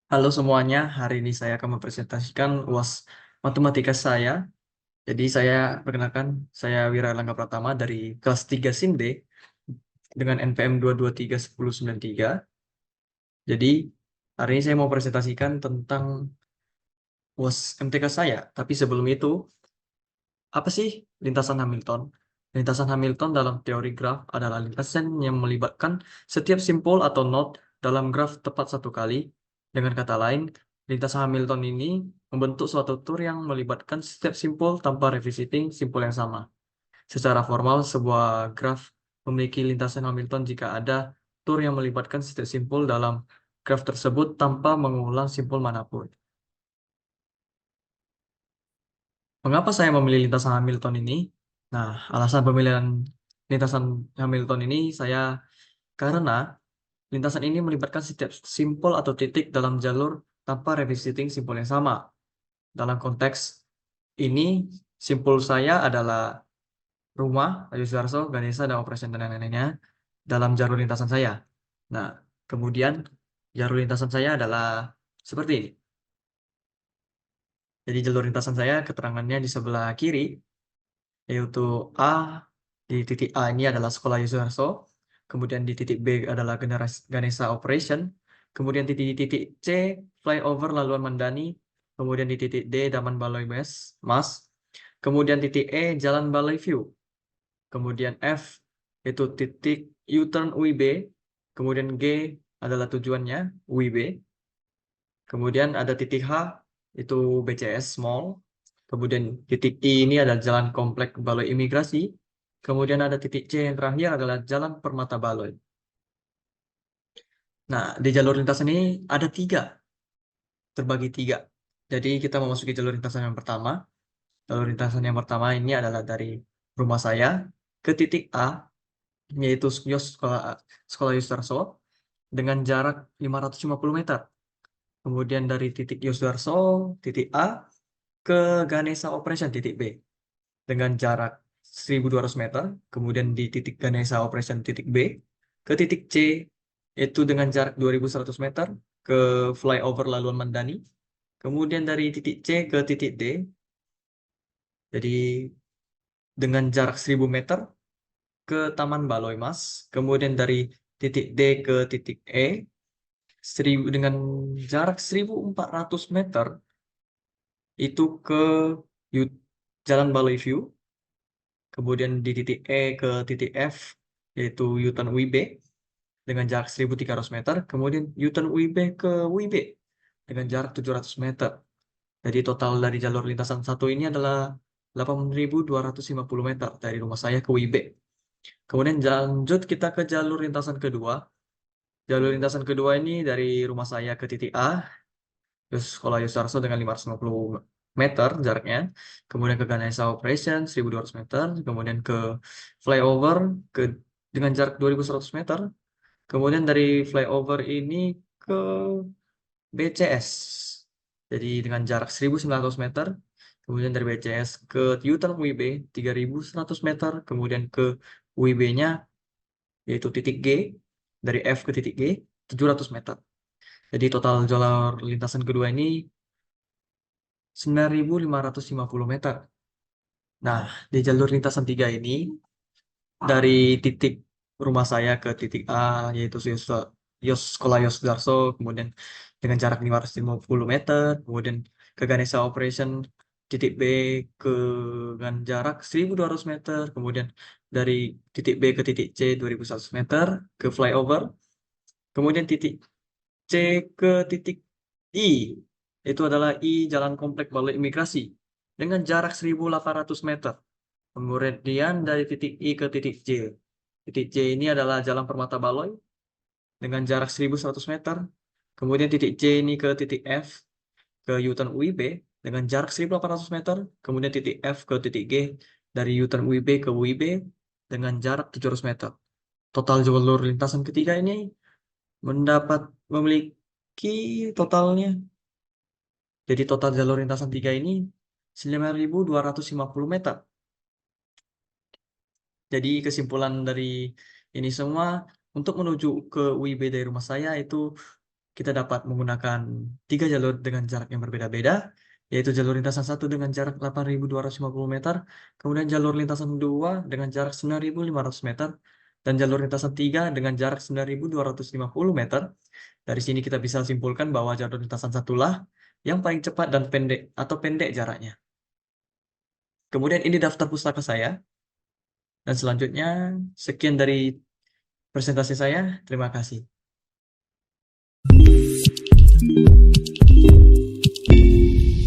Halo semuanya, hari ini saya akan mempresentasikan UAS matematika saya. Jadi saya perkenalkan, saya Wira Erlangga Pratama dari kelas 3 SIMD dengan NPM 2231093. Jadi hari ini saya mau presentasikan tentang UAS MTK saya. Tapi sebelum itu, apa sih lintasan Hamilton? Lintasan Hamilton dalam teori graf adalah lintasan yang melibatkan setiap simpul atau node dalam graf tepat satu kali. Dengan kata lain, lintasan Hamilton ini membentuk suatu tur yang melibatkan setiap simpul tanpa revisiting simpul yang sama. Secara formal, sebuah graf memiliki lintasan Hamilton jika ada tur yang melibatkan setiap simpul dalam graf tersebut tanpa mengulang simpul manapun. Mengapa saya memilih lintasan Hamilton ini? Nah, alasan pemilihan lintasan Hamilton ini karena lintasan ini melibatkan setiap simpul atau titik dalam jalur tanpa revisiting simpul yang sama. Dalam konteks ini, simpul saya adalah rumah, Ayu Sudarso, Ganesha, dan operasi dan lain-lainnya dalam jalur lintasan saya. Nah, kemudian jalur lintasan saya adalah seperti ini. Jadi jalur lintasan saya keterangannya di sebelah kiri, yaitu A di titik A ini adalah sekolah Yosudarso, kemudian di titik B adalah Ganesha Operation, kemudian di titik C flyover Laluan Mandani, kemudian di titik D Daman Baloi Mas, kemudian titik E Jalan Baloi View, kemudian F itu titik U-turn UIB, kemudian G adalah tujuannya UIB, kemudian ada titik H itu BCS Mall, kemudian titik I ini adalah Jalan Komplek Balai Imigrasi. Kemudian ada titik C yang terakhir adalah Jalan Permata Baloi. Nah, di jalur lintasan ini ada terbagi tiga. Jadi kita memasuki jalur lintasan yang pertama. Jalur lintasan yang pertama ini adalah dari rumah saya ke titik A, yaitu sekolah Yustarso, dengan jarak 550 meter. Kemudian dari titik Yusdarso, titik A, ke Ganesha Operation, titik B, dengan jarak 1.200 meter, kemudian di titik Ganesha Operation titik B, ke titik C, itu dengan jarak 2.100 meter, ke flyover Laluan Mandani, kemudian dari titik C ke titik D, jadi dengan jarak 1.000 meter, ke Taman Baloi Mas, kemudian dari titik D ke titik E, dengan jarak 1.400 meter, itu ke Jalan Baloi View, kemudian di titik E ke titik F, yaitu U-turn WIB dengan jarak 1.300 meter, kemudian U-turn WIB ke WIB dengan jarak 700 meter. Jadi total dari jalur lintasan satu ini adalah 8.250 meter dari rumah saya ke WIB. Kemudian lanjut kita ke jalur lintasan kedua. Jalur lintasan kedua ini dari rumah saya ke titik A, terus Sekolah Yusarso dengan 550 meter jaraknya, kemudian ke Ganesha Operation 1.200 meter, kemudian ke flyover ke dengan jarak 2.100 meter, kemudian dari flyover ini ke BCS, jadi dengan jarak 1.900 meter, kemudian dari BCS ke U-turn WIB 3.100 meter, kemudian ke WIB-nya yaitu titik G, dari F ke titik G 700 meter. Jadi total jalur lintasan kedua ini 9.550 meter. Nah, di jalur lintasan tiga ini, dari titik rumah saya ke titik A, yaitu Sekolah Yosdarso, kemudian dengan jarak 550 meter, kemudian ke Ganesha Operation, titik B ke dengan jarak 1.200 meter, kemudian dari titik B ke titik C 2.100 meter, ke flyover, kemudian titik C ke titik I, itu adalah I Jalan Komplek Balai Imigrasi, dengan jarak 1.800 meter. Kemudian dari titik I ke titik J. Titik J ini adalah Jalan Permata Baloi dengan jarak 1.100 meter. Kemudian titik J ini ke titik F ke U-turn UIB dengan jarak 1.800 meter. Kemudian titik F ke titik G dari U-turn UIB ke UIB dengan jarak 700 meter. Total jalur lintasan ketiga ini memiliki totalnya. Jadi total jalur lintasan tiga ini 9.250 meter. Jadi kesimpulan dari ini semua, untuk menuju ke UIB dari rumah saya itu kita dapat menggunakan 3 jalur dengan jarak yang berbeda-beda, yaitu jalur lintasan 1 dengan jarak 8.250 meter, kemudian jalur lintasan 2 dengan jarak 9.500 meter, dan jalur lintasan 3 dengan jarak 9.250 meter. Dari sini kita bisa simpulkan bahwa jalur lintasan satulah yang paling cepat dan pendek atau pendek jaraknya. Kemudian ini daftar pustaka saya. Dan selanjutnya, sekian dari presentasi saya. Terima kasih.